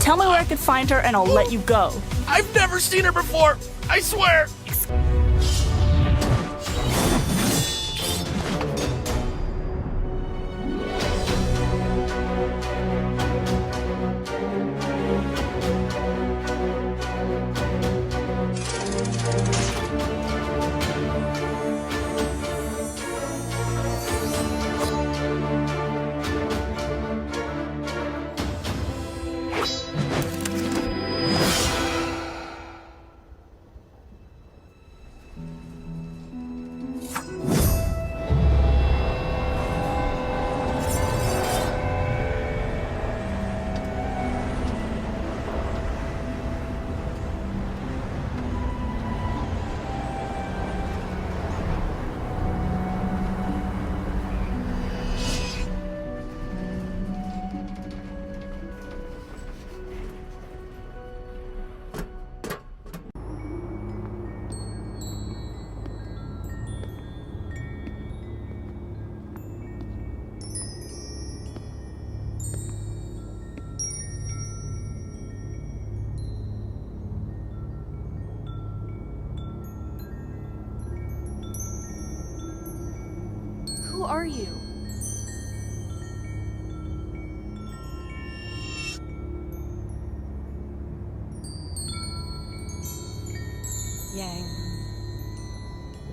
Tell me where I could find her and I'll let you go. I've never seen her before. I swear. Who are you? Yang,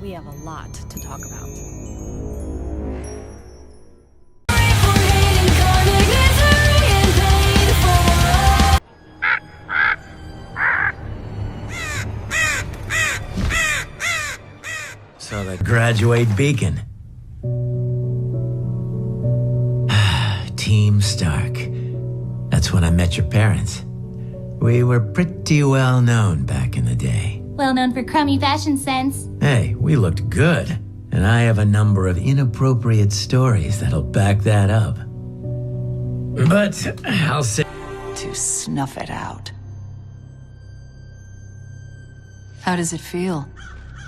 we have a lot to talk about. So the graduate beacon. Team Stark. That's when I met your parents. We were pretty well known back in the day. Well known for crummy fashion sense. Hey, we looked good. And I have a number of inappropriate stories that'll back that up. But I'll say... To snuff it out. How does it feel?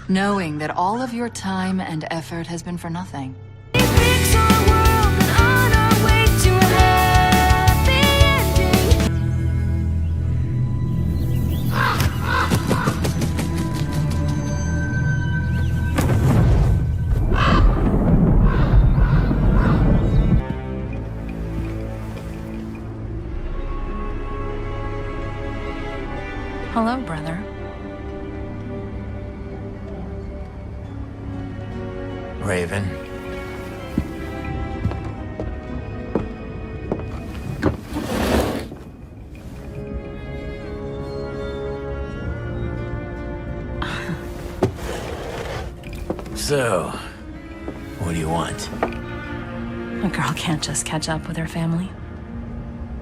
Knowing that all of your time and effort has been for nothing. Hello, brother. Raven. So, what do you want? A girl can't just catch up with her family.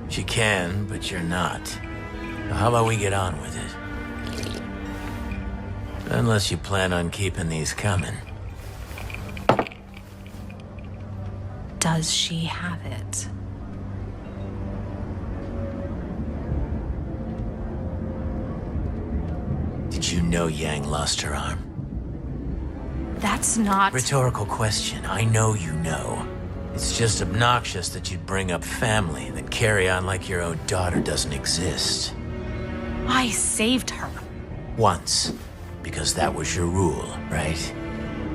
She can, but you're not. Now, how about we get on with it? Unless you plan on keeping these coming. Does she have it? Did you know Yang lost her arm? That's not... Rhetorical question. I know you know. It's just obnoxious that you'd bring up family, then carry on like your own daughter doesn't exist. I saved her. Once. Because that was your rule, right?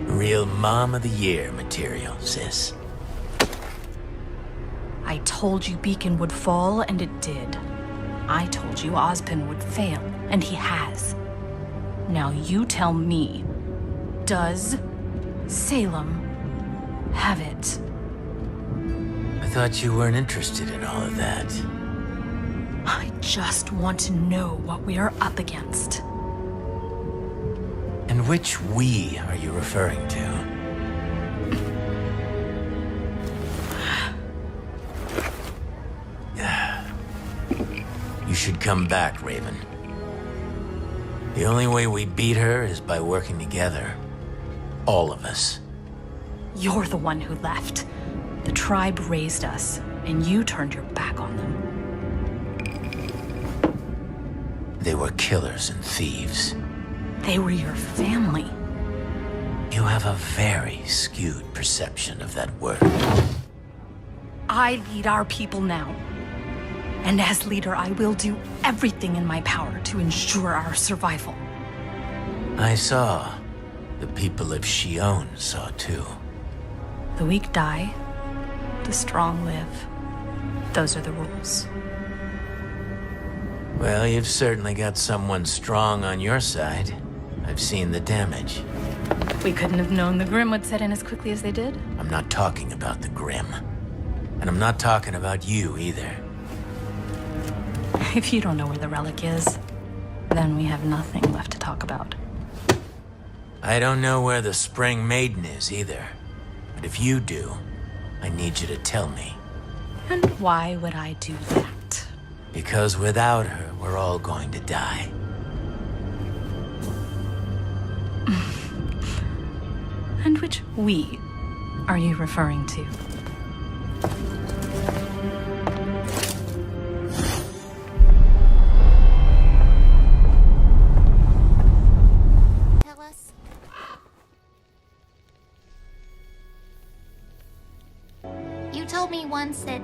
Real Mom of the Year material, sis. I told you Beacon would fall, and it did. I told you Ozpin would fail, and he has. Now you tell me, does Salem have it? I thought you weren't interested in all of that. I just want to know what we are up against. And which we are you referring to? You should come back, Raven. The only way we beat her is by working together. All of us. You're the one who left. The tribe raised us, and you turned your back on them. They were killers and thieves. They were your family. You have a very skewed perception of that word. I lead our people now. And as leader, I will do everything in my power to ensure our survival. I saw. The people of Shion saw too. The weak die, the strong live. Those are the rules. Well, you've certainly got someone strong on your side. I've seen the damage. We couldn't have known the Grimm would set in as quickly as they did. I'm not talking about the Grimm. And I'm not talking about you either. If you don't know where the relic is, then we have nothing left to talk about. I don't know where the Spring Maiden is either. But if you do, I need you to tell me. And why would I do that? Because without her, we're all going to die. And which we are you referring to? Tell us. You told me once that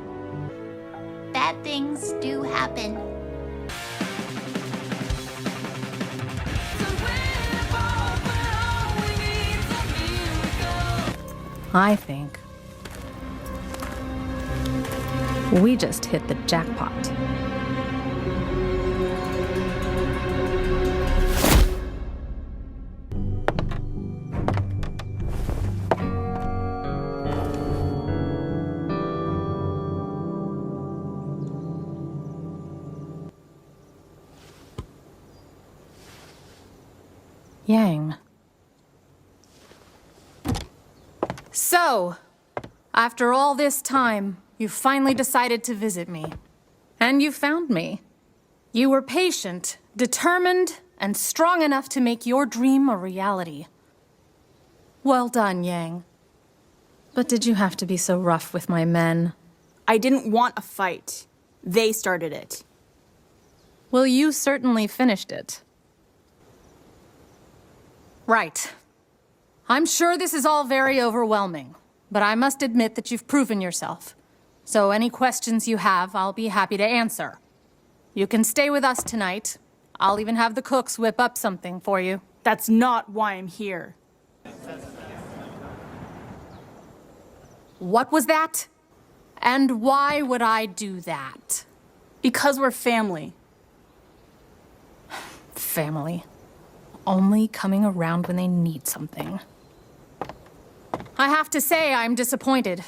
bad things do happen. I think we just hit the jackpot. Yang. So, after all this time, you finally decided to visit me. And you found me. You were patient, determined, and strong enough to make your dream a reality. Well done, Yang. But did you have to be so rough with my men? I didn't want a fight. They started it. Well, you certainly finished it. Right. I'm sure this is all very overwhelming, but I must admit that you've proven yourself. So any questions you have, I'll be happy to answer. You can stay with us tonight. I'll even have the cooks whip up something for you. That's not why I'm here. What was that? And why would I do that? Because we're family. Family. Only coming around when they need something. I have to say, I'm disappointed.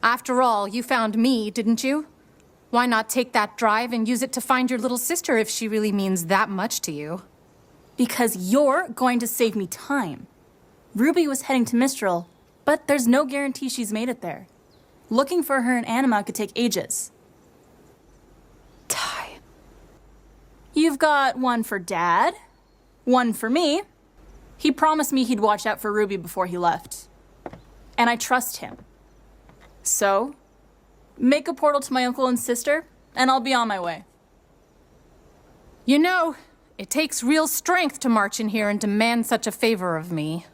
After all, you found me, didn't you? Why not take that drive and use it to find your little sister if she really means that much to you? Because you're going to save me time. Ruby was heading to Mistral, but there's no guarantee she's made it there. Looking for her in Anima could take ages. Ty. You've got one for Dad, one for me. He promised me he'd watch out for Ruby before he left. And I trust him. So, make a portal to my uncle and sister, and I'll be on my way. You know, it takes real strength to march in here and demand such a favor of me.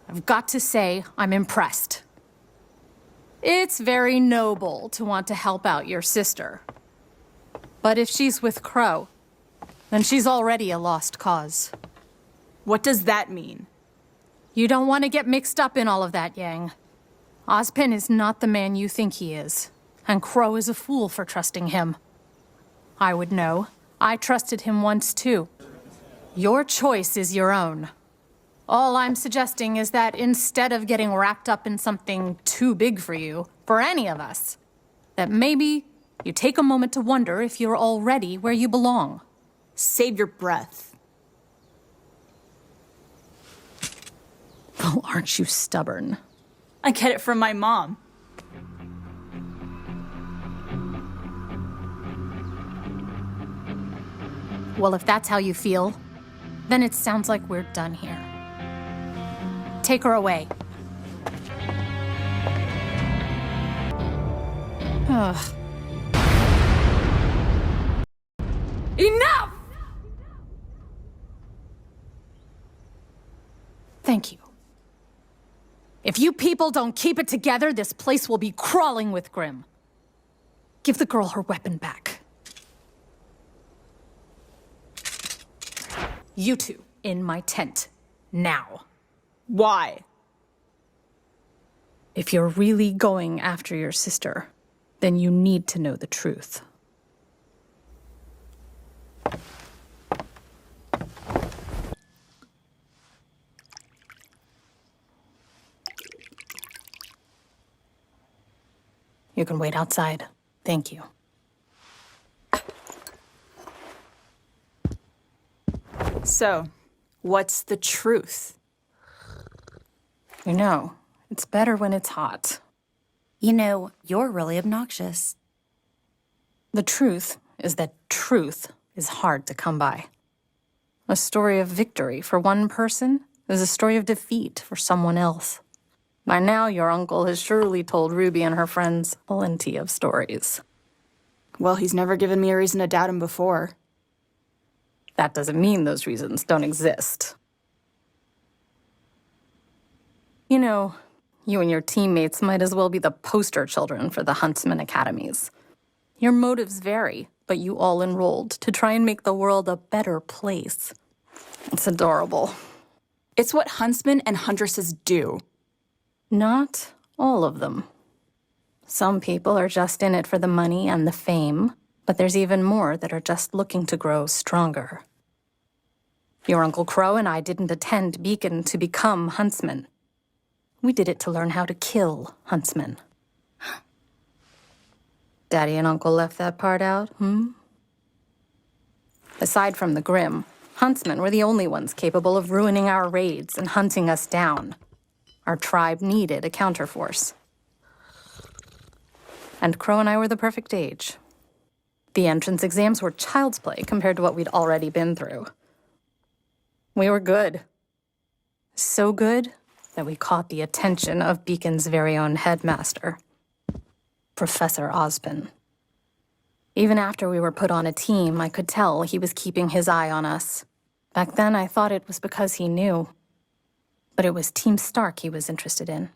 I've got to say, I'm impressed. It's very noble to want to help out your sister. But if she's with Crow, then she's already a lost cause. What does that mean? You don't want to get mixed up in all of that, Yang. Ozpin is not the man you think he is, and Crow is a fool for trusting him. I would know. I trusted him once, too. Your choice is your own. All I'm suggesting is that instead of getting wrapped up in something too big for you, for any of us, that maybe you take a moment to wonder if you're already where you belong. Save your breath. Well, aren't you stubborn? I get it from my mom. Well, if that's how you feel, then it sounds like we're done here. Take her away. Ugh. Enough! Thank you. If you people don't keep it together, this place will be crawling with Grimm. Give the girl her weapon back. You two. In my tent. Now. Why? If you're really going after your sister, then you need to know the truth. You can wait outside. Thank you. So, what's the truth? You know, it's better when it's hot. You know, you're really obnoxious. The truth is that truth is hard to come by. A story of victory for one person is a story of defeat for someone else. By now, your uncle has surely told Ruby and her friends plenty of stories. Well, he's never given me a reason to doubt him before. That doesn't mean those reasons don't exist. You know, you and your teammates might as well be the poster children for the Huntsman Academies. Your motives vary, but you all enrolled to try and make the world a better place. It's adorable. It's what huntsmen and huntresses do. Not all of them. Some people are just in it for the money and the fame, but there's even more that are just looking to grow stronger. Your Uncle Crow and I didn't attend Beacon to become huntsmen. We did it to learn how to kill huntsmen. Daddy and Uncle left that part out, Aside from the Grimm, huntsmen were the only ones capable of ruining our raids and hunting us down. Our tribe needed a counterforce. And Crow and I were the perfect age. The entrance exams were child's play compared to what we'd already been through. We were good. So good that we caught the attention of Beacon's very own headmaster, Professor Ozpin. Even after we were put on a team, I could tell he was keeping his eye on us. Back then, I thought it was because he knew. But it was Team Stark he was interested in.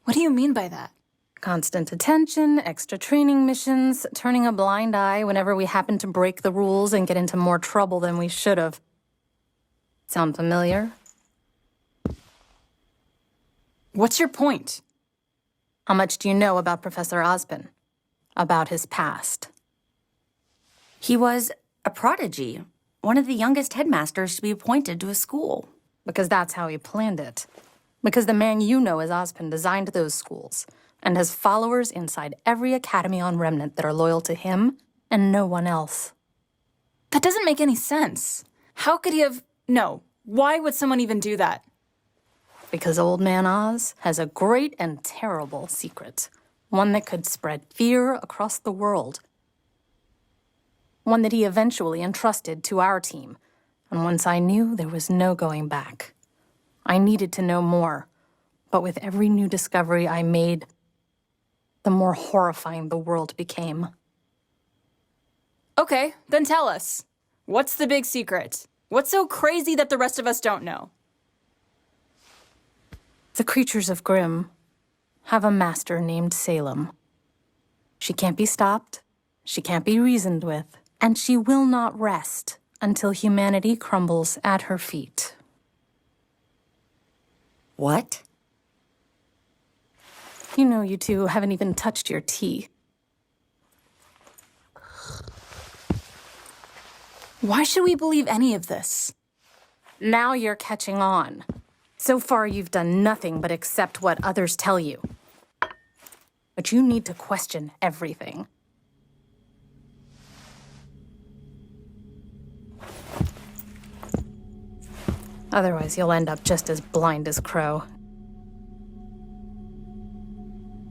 What do you mean by that? Constant attention, extra training missions, turning a blind eye whenever we happened to break the rules and get into more trouble than we should have. Sound familiar? What's your point? How much do you know about Professor Ozpin? About his past? He was a prodigy, one of the youngest headmasters to be appointed to a school. Because that's how he planned it. Because the man you know as Ozpin designed those schools, and has followers inside every academy on Remnant that are loyal to him and no one else. That doesn't make any sense. How could he have... No, why would someone even do that? Because Old Man Oz has a great and terrible secret. One that could spread fear across the world. One that he eventually entrusted to our team. And once I knew, there was no going back. I needed to know more. But with every new discovery I made, the more horrifying the world became. Okay, then tell us. What's the big secret? What's so crazy that the rest of us don't know? The creatures of Grimm have a master named Salem. She can't be stopped, she can't be reasoned with, and she will not rest until humanity crumbles at her feet. What? You know you two haven't even touched your tea. Why should we believe any of this? Now you're catching on. So far, you've done nothing but accept what others tell you. But you need to question everything. Otherwise, you'll end up just as blind as Crow.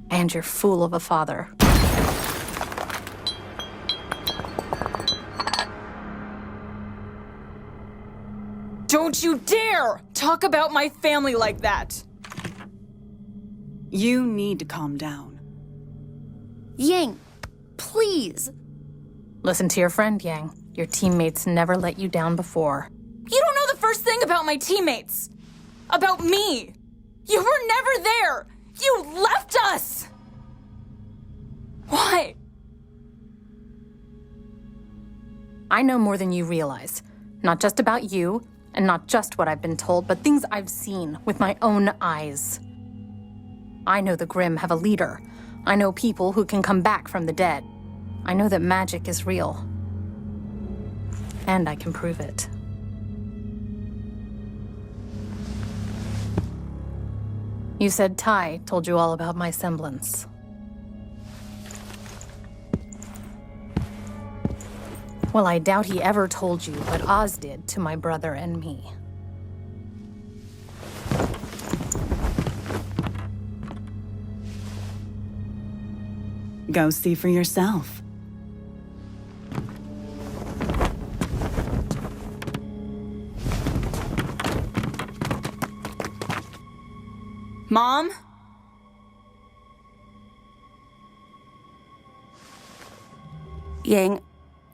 And your fool of a father. Don't you dare talk about my family like that! You need to calm down. Yang, please. Listen to your friend, Yang. Your teammates never let you down before. You don't know the first thing about my teammates! About me! You were never there! You left us! Why? I know more than you realize. Not just about you, and not just what I've been told, but things I've seen with my own eyes. I know the Grimm have a leader. I know people who can come back from the dead. I know that magic is real. And I can prove it. You said Ty told you all about my semblance. Well, I doubt he ever told you what Oz did to my brother and me. Go see for yourself. Mom? Yang,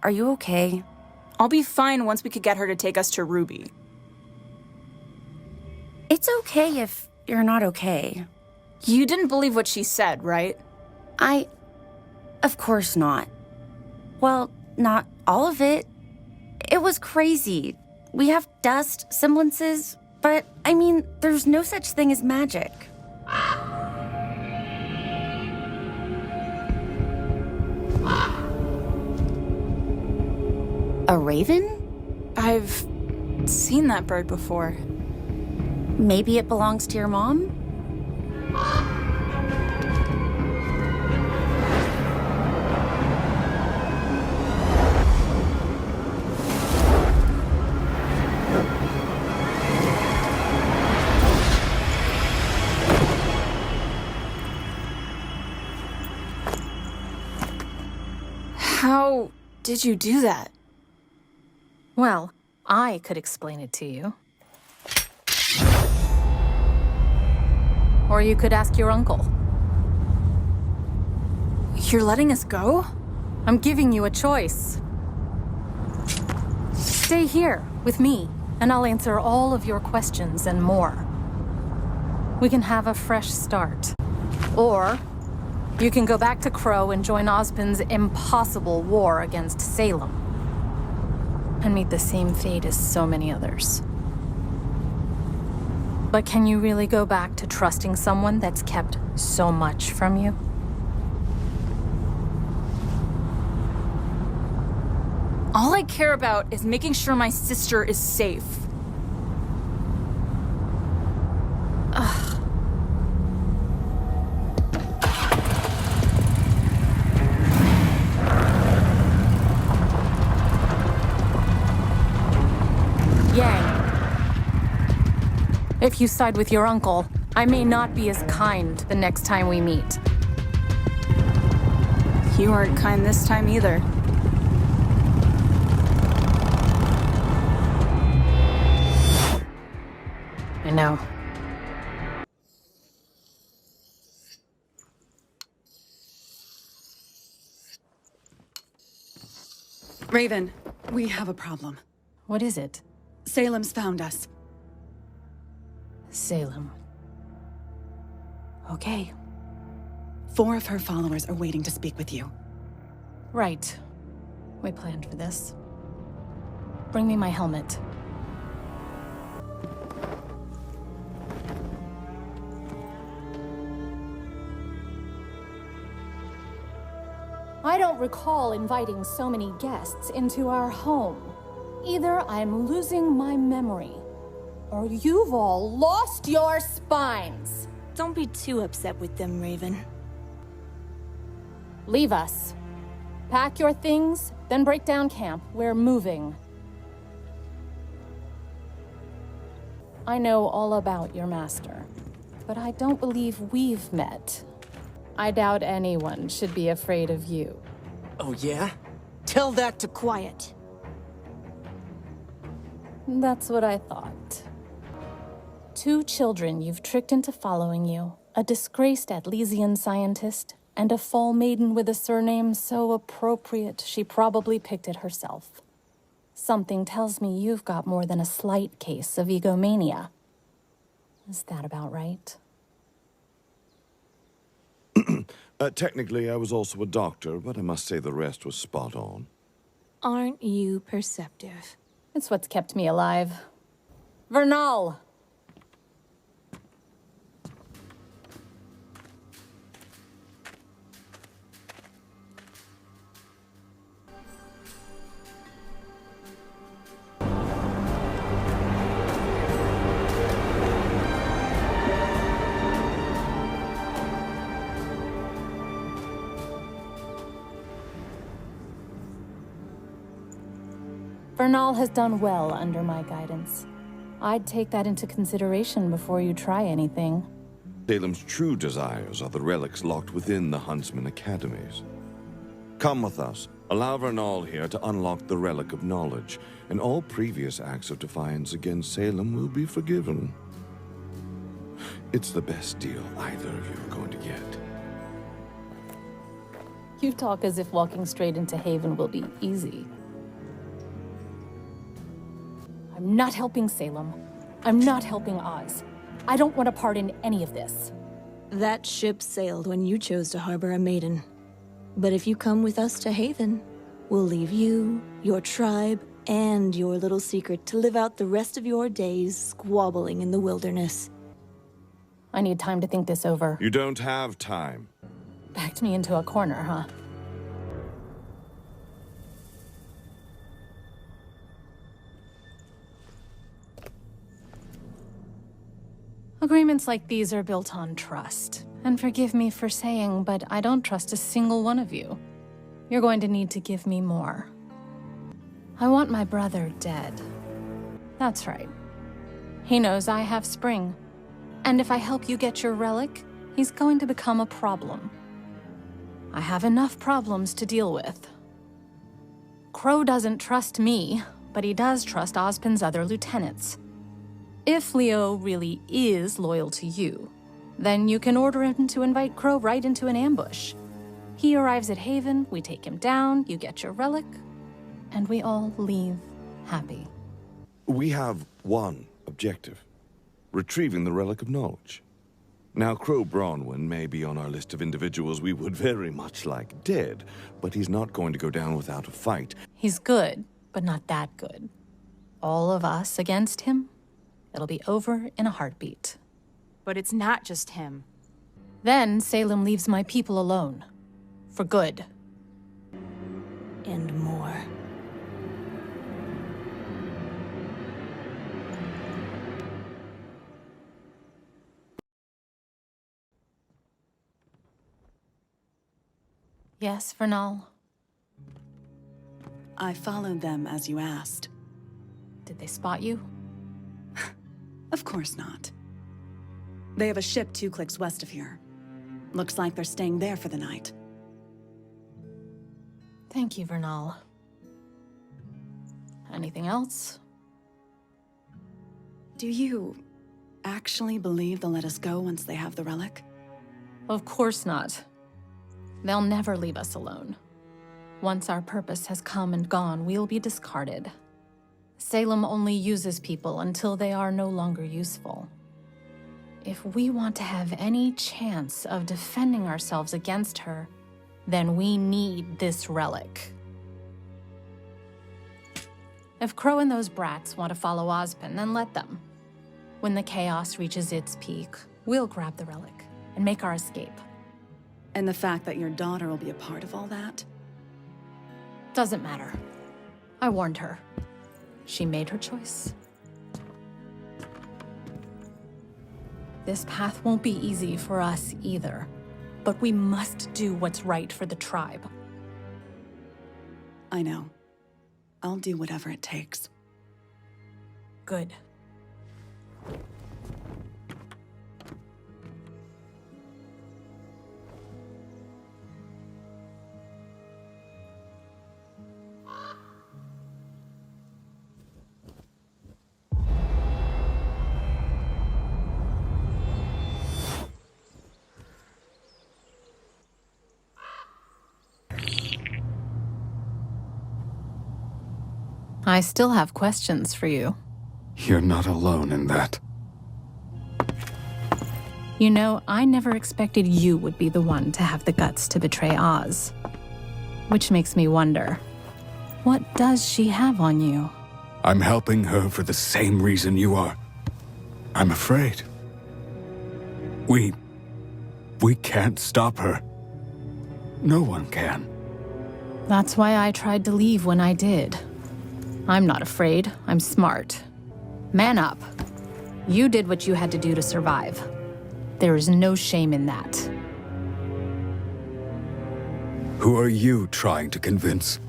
are you okay? I'll be fine once we could get her to take us to RWBY. It's okay if you're not okay. You didn't believe what she said, right? Of course not. Well, not all of it. It was crazy. We have dust, semblances, but, I mean, there's no such thing as magic. A raven? I've seen that bird before. Maybe it belongs to your mom? How did you do that? Well, I could explain it to you. Or you could ask your uncle. You're letting us go? I'm giving you a choice. Stay here with me, and I'll answer all of your questions and more. We can have a fresh start. Or you can go back to Crow and join Ozpin's impossible war against Salem. And meet the same fate as so many others. But can you really go back to trusting someone that's kept so much from you? All I care about is making sure my sister is safe. If you side with your uncle, I may not be as kind the next time we meet. You weren't kind this time either. I know. Raven, we have a problem. What is it? Salem's found us. Salem. Okay. 4 of her followers are waiting to speak with you. Right. We planned for this. Bring me my helmet. I don't recall inviting so many guests into our home. Either I'm losing my memory, or you've all lost your spines. Don't be too upset with them, Raven. Leave us. Pack your things, then break down camp. We're moving. I know all about your master, but I don't believe we've met. I doubt anyone should be afraid of you. Oh, yeah? Tell that to... Quiet. That's what I thought. 2 children you've tricked into following you, a disgraced Atlesian scientist, and a fall maiden with a surname so appropriate she probably picked it herself. Something tells me you've got more than a slight case of egomania. Is that about right? Technically, I was also a doctor, but I must say the rest was spot on. Aren't you perceptive? It's what's kept me alive. Vernal! Vernal has done well under my guidance. I'd take that into consideration before you try anything. Salem's true desires are the relics locked within the Huntsman Academies. Come with us. Allow Vernal here to unlock the Relic of Knowledge, and all previous acts of defiance against Salem will be forgiven. It's the best deal either of you are going to get. You talk as if walking straight into Haven will be easy. I'm not helping Salem. I'm not helping Oz. I don't want a part in any of this. That ship sailed when you chose to harbor a maiden. But if you come with us to Haven, we'll leave you, your tribe, and your little secret to live out the rest of your days squabbling in the wilderness. I need time to think this over. You don't have time. Backed me into a corner, huh? Agreements like these are built on trust. And forgive me for saying, but I don't trust a single one of you. You're going to need to give me more. I want my brother dead. That's right. He knows I have Spring. And if I help you get your relic, he's going to become a problem. I have enough problems to deal with. Crow doesn't trust me, but he does trust Ozpin's other lieutenants. If Leo really is loyal to you, then you can order him to invite Crow right into an ambush. He arrives at Haven, we take him down, you get your relic, and we all leave happy. We have one objective: retrieving the Relic of Knowledge. Now, Crow Branwen may be on our list of individuals we would very much like dead, but he's not going to go down without a fight. He's good, but not that good. All of us against him? It'll be over in a heartbeat. But it's not just him. Then Salem leaves my people alone. For good. And more. Yes, Vernal? I followed them as you asked. Did they spot you? Of course not. They have a ship 2 clicks west of here. Looks like they're staying there for the night. Thank you, Vernal. Anything else? Do you actually believe they'll let us go once they have the relic? Of course not. They'll never leave us alone. Once our purpose has come and gone, we'll be discarded. Salem only uses people until they are no longer useful. If we want to have any chance of defending ourselves against her, then we need this relic. If Crow and those brats want to follow Ozpin, then let them. When the chaos reaches its peak, we'll grab the relic and make our escape. And the fact that your daughter will be a part of all that? Doesn't matter. I warned her. She made her choice. This path won't be easy for us either, but we must do what's right for the tribe. I know. I'll do whatever it takes. Good. I still have questions for you. You're not alone in that. You know, I never expected you would be the one to have the guts to betray Oz. Which makes me wonder, what does she have on you? I'm helping her for the same reason you are. I'm afraid. We can't stop her. No one can. That's why I tried to leave when I did. I'm not afraid. I'm smart. Man up. You did what you had to do to survive. There is no shame in that. Who are you trying to convince?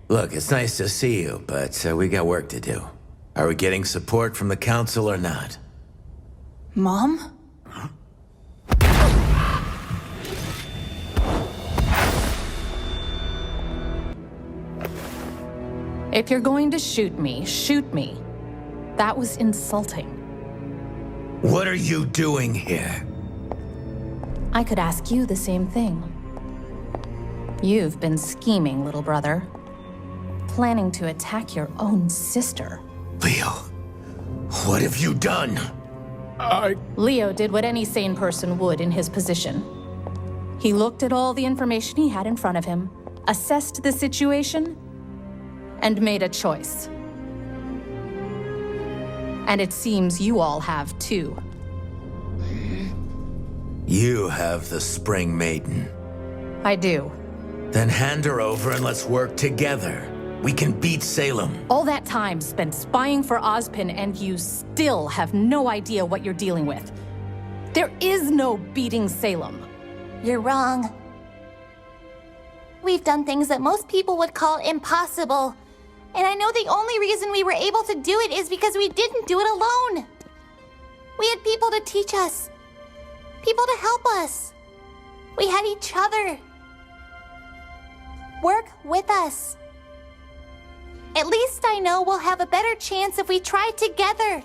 Look, it's nice to see you, but we got work to do. Are we getting support from the council or not? Mom? If you're going to shoot me, shoot me. That was insulting. What are you doing here? I could ask you the same thing. You've been scheming, little brother. Planning to attack your own sister. Leo, what have you done? Leo did what any sane person would in his position. He looked at all the information he had in front of him, assessed the situation, and made a choice. And it seems you all have too. You have the Spring Maiden. I do. Then hand her over and let's work together. We can beat Salem. All that time spent spying for Ozpin and you still have no idea what you're dealing with. There is no beating Salem. You're wrong. We've done things that most people would call impossible. And I know the only reason we were able to do it is because we didn't do it alone. We had people to teach us. People to help us. We had each other. Work with us. At least I know we'll have a better chance if we try together.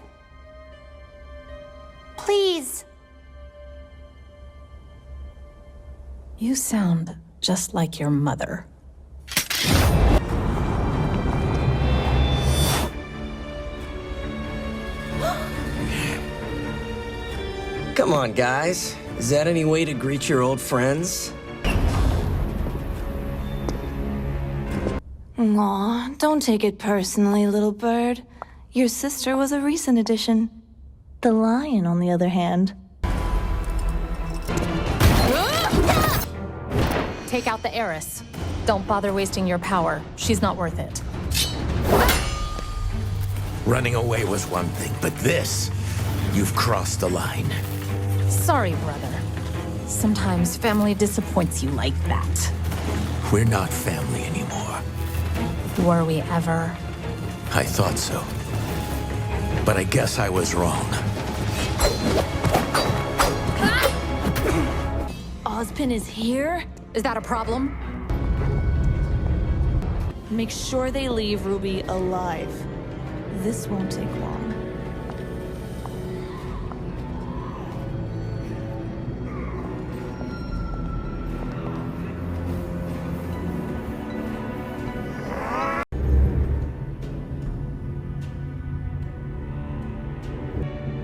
Please. You sound just like your mother. Come on, guys. Is that any way to greet your old friends? Aw, don't take it personally, little bird. Your sister was a recent addition. The lion, on the other hand. Take out the heiress. Don't bother wasting your power. She's not worth it. Running away was one thing, but this, you've crossed the line. Sorry, brother. Sometimes family disappoints you like that. We're not family anymore. Were we ever? I thought so. But I guess I was wrong. Ozpin is here? Is that a problem? Make sure they leave RWBY alive. This won't take long.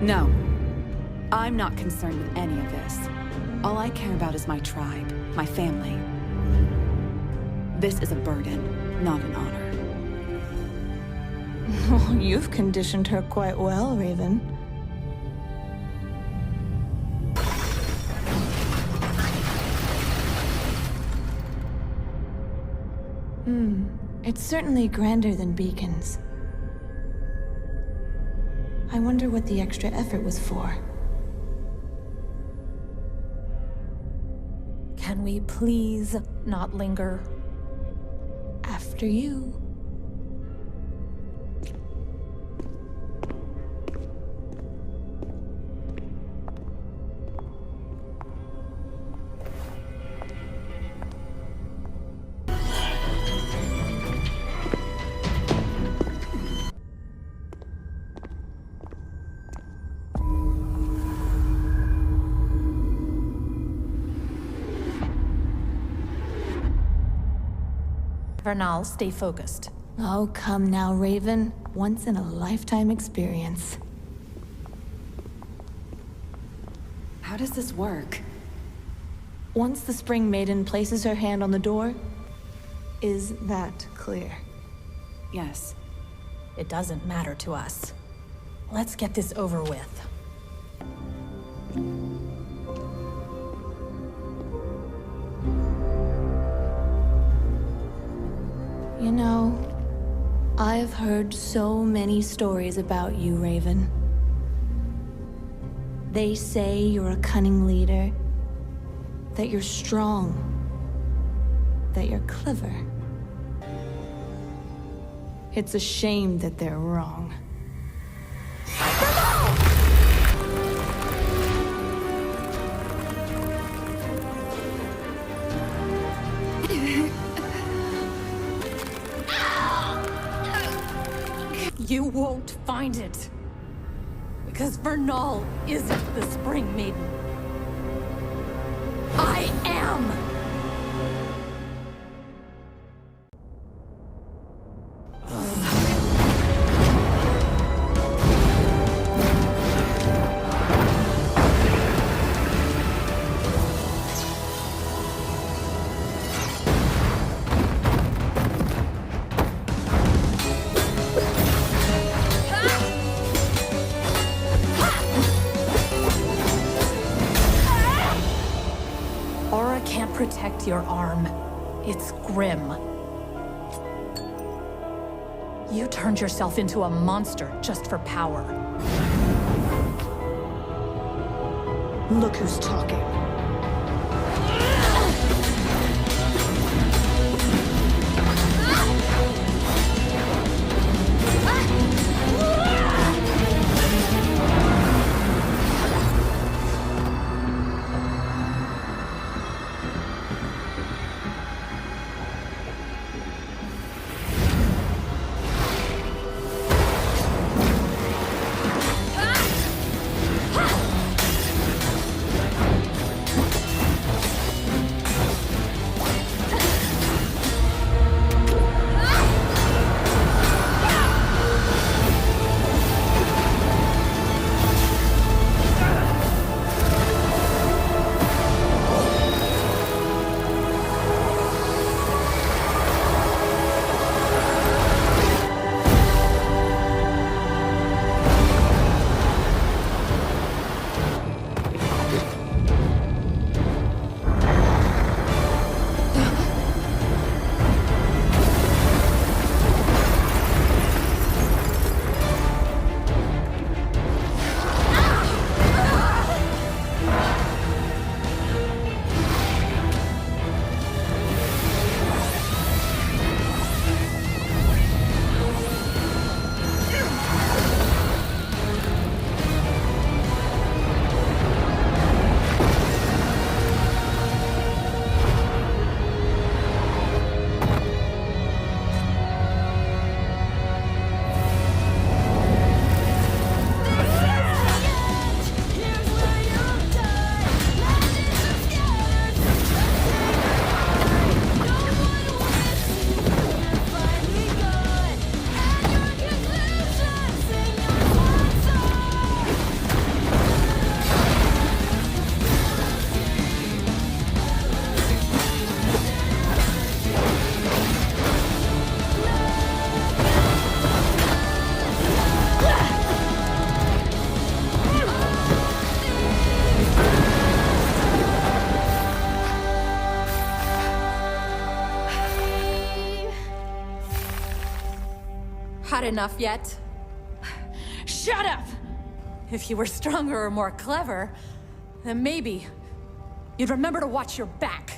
No. I'm not concerned with any of this. All I care about is my tribe, my family. This is a burden, not an honor. Well, you've conditioned her quite well, Raven. It's certainly grander than beacons. I wonder what the extra effort was for. Can we please not linger? After you. Vernal, stay focused. Oh, come now, Raven. Once in a lifetime experience. How does this work? Once the Spring Maiden places her hand on the door, is that clear? Yes. It doesn't matter to us. Let's get this over with. You know, I've heard so many stories about you, Raven. They say you're a cunning leader, that you're strong, that you're clever. It's a shame that they're wrong. You won't find it. Because Vernal isn't the Spring Maiden. I am! Aura can't protect your arm. It's grim. You turned yourself into a monster just for power. Look who's talking. Had enough yet? Shut up! If you were stronger or more clever, then maybe you'd remember to watch your back.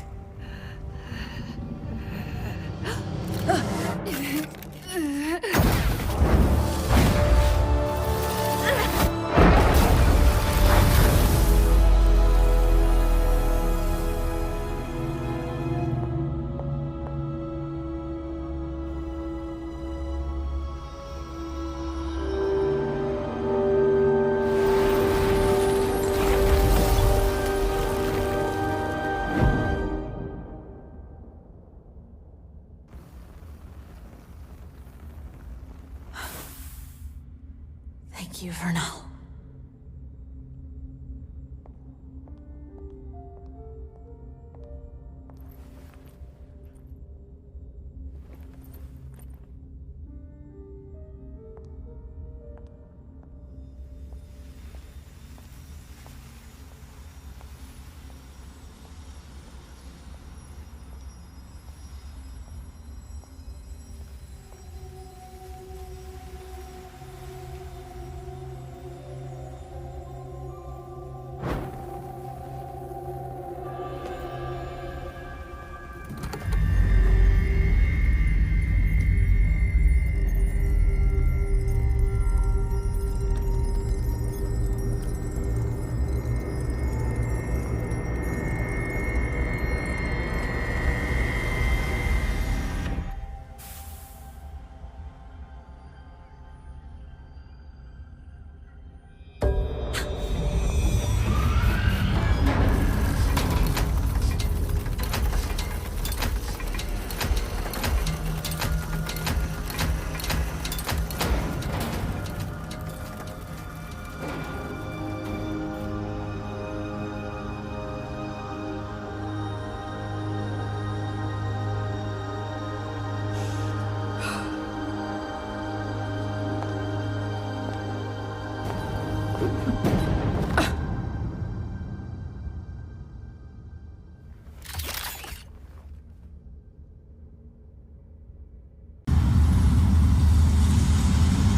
Thank you, Vernal.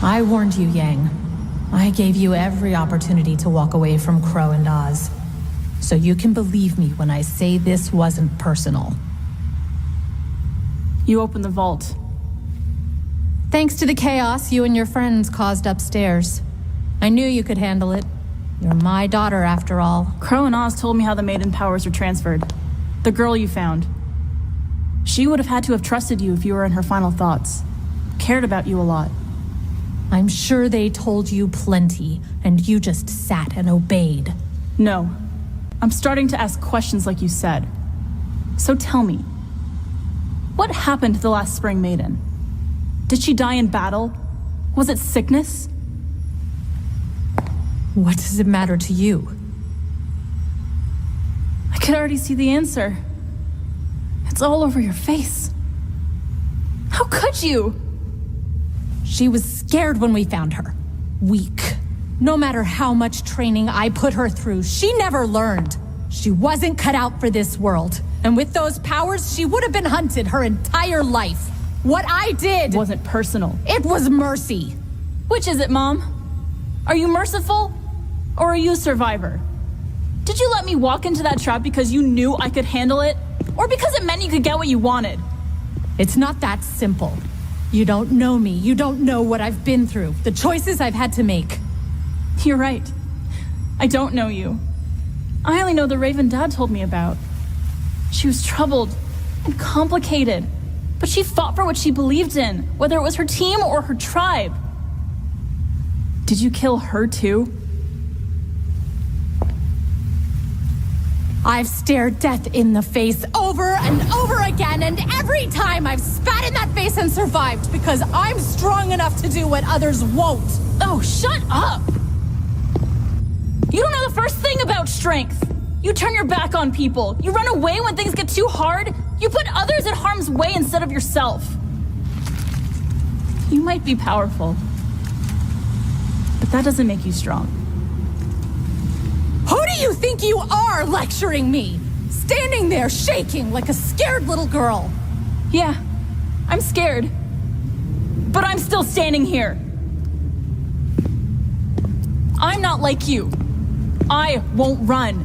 I warned you, Yang. I gave you every opportunity to walk away from Crow and Oz. So you can believe me when I say this wasn't personal. You opened the vault. Thanks to the chaos you and your friends caused upstairs. I knew you could handle it. You're my daughter, after all. Crow and Oz told me how the Maiden powers were transferred. The girl you found. She would have had to have trusted you if you were in her final thoughts. Cared about you a lot. I'm sure they told you plenty, and you just sat and obeyed. No. I'm starting to ask questions like you said. So tell me, what happened to the last Spring Maiden? Did she die in battle? Was it sickness? What does it matter to you? I could already see the answer. It's all over your face. How could you? She was scared when we found her. Weak. No matter how much training I put her through, she never learned. She wasn't cut out for this world. And with those powers, she would have been hunted her entire life. What I did wasn't personal. It was mercy. Which is it, Mom? Are you merciful? Or are you a survivor? Did you let me walk into that trap because you knew I could handle it? Or because it meant you could get what you wanted? It's not that simple. You don't know me. You don't know what I've been through. The choices I've had to make. You're right. I don't know you. I only know the Raven Dad told me about. She was troubled and complicated, but she fought for what she believed in, whether it was her team or her tribe. Did you kill her too? I've stared death in the face over and over again, and every time I've spat in that face and survived because I'm strong enough to do what others won't. Oh, shut up! You don't know the first thing about strength. You turn your back on people. You run away when things get too hard. You put others in harm's way instead of yourself. You might be powerful, but that doesn't make you strong. Who do you think you are lecturing me? Standing there shaking like a scared little girl. Yeah, I'm scared. But I'm still standing here. I'm not like you. I won't run.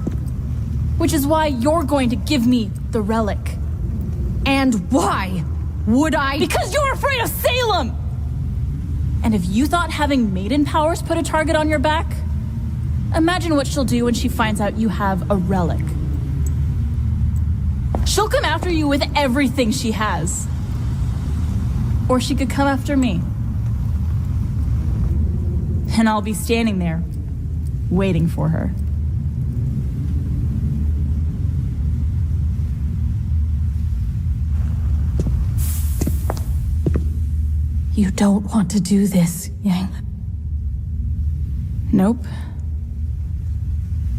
Which is why you're going to give me the relic. And why would I? Because you're afraid of Salem! And if you thought having maiden powers put a target on your back, imagine what she'll do when she finds out you have a relic. She'll come after you with everything she has. Or she could come after me. And I'll be standing there, waiting for her. You don't want to do this, Yang. Nope.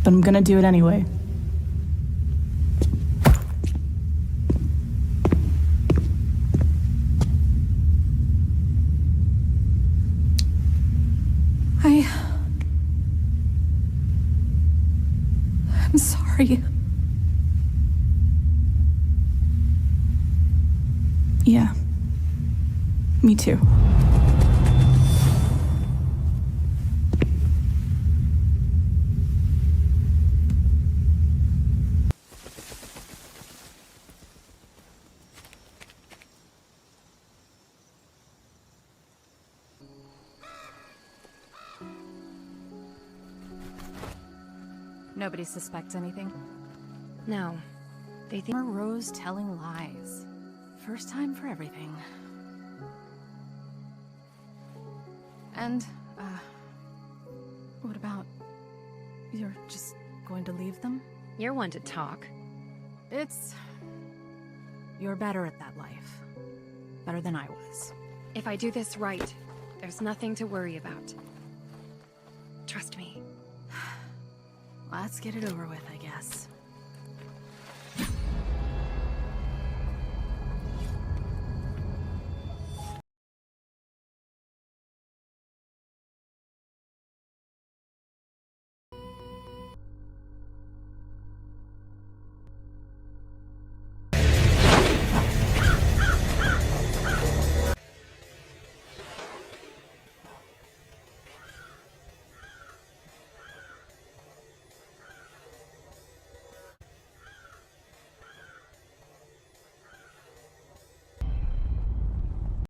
But I'm gonna do it anyway. I'm sorry. Yeah. Me too. Nobody suspects anything? No. They think Rose telling lies. First time for everything. And, what about... You're just going to leave them? you're one to talk. You're better at that life. Better than I was. If I do this right, there's nothing to worry about. Trust me. Let's get it over with, I guess.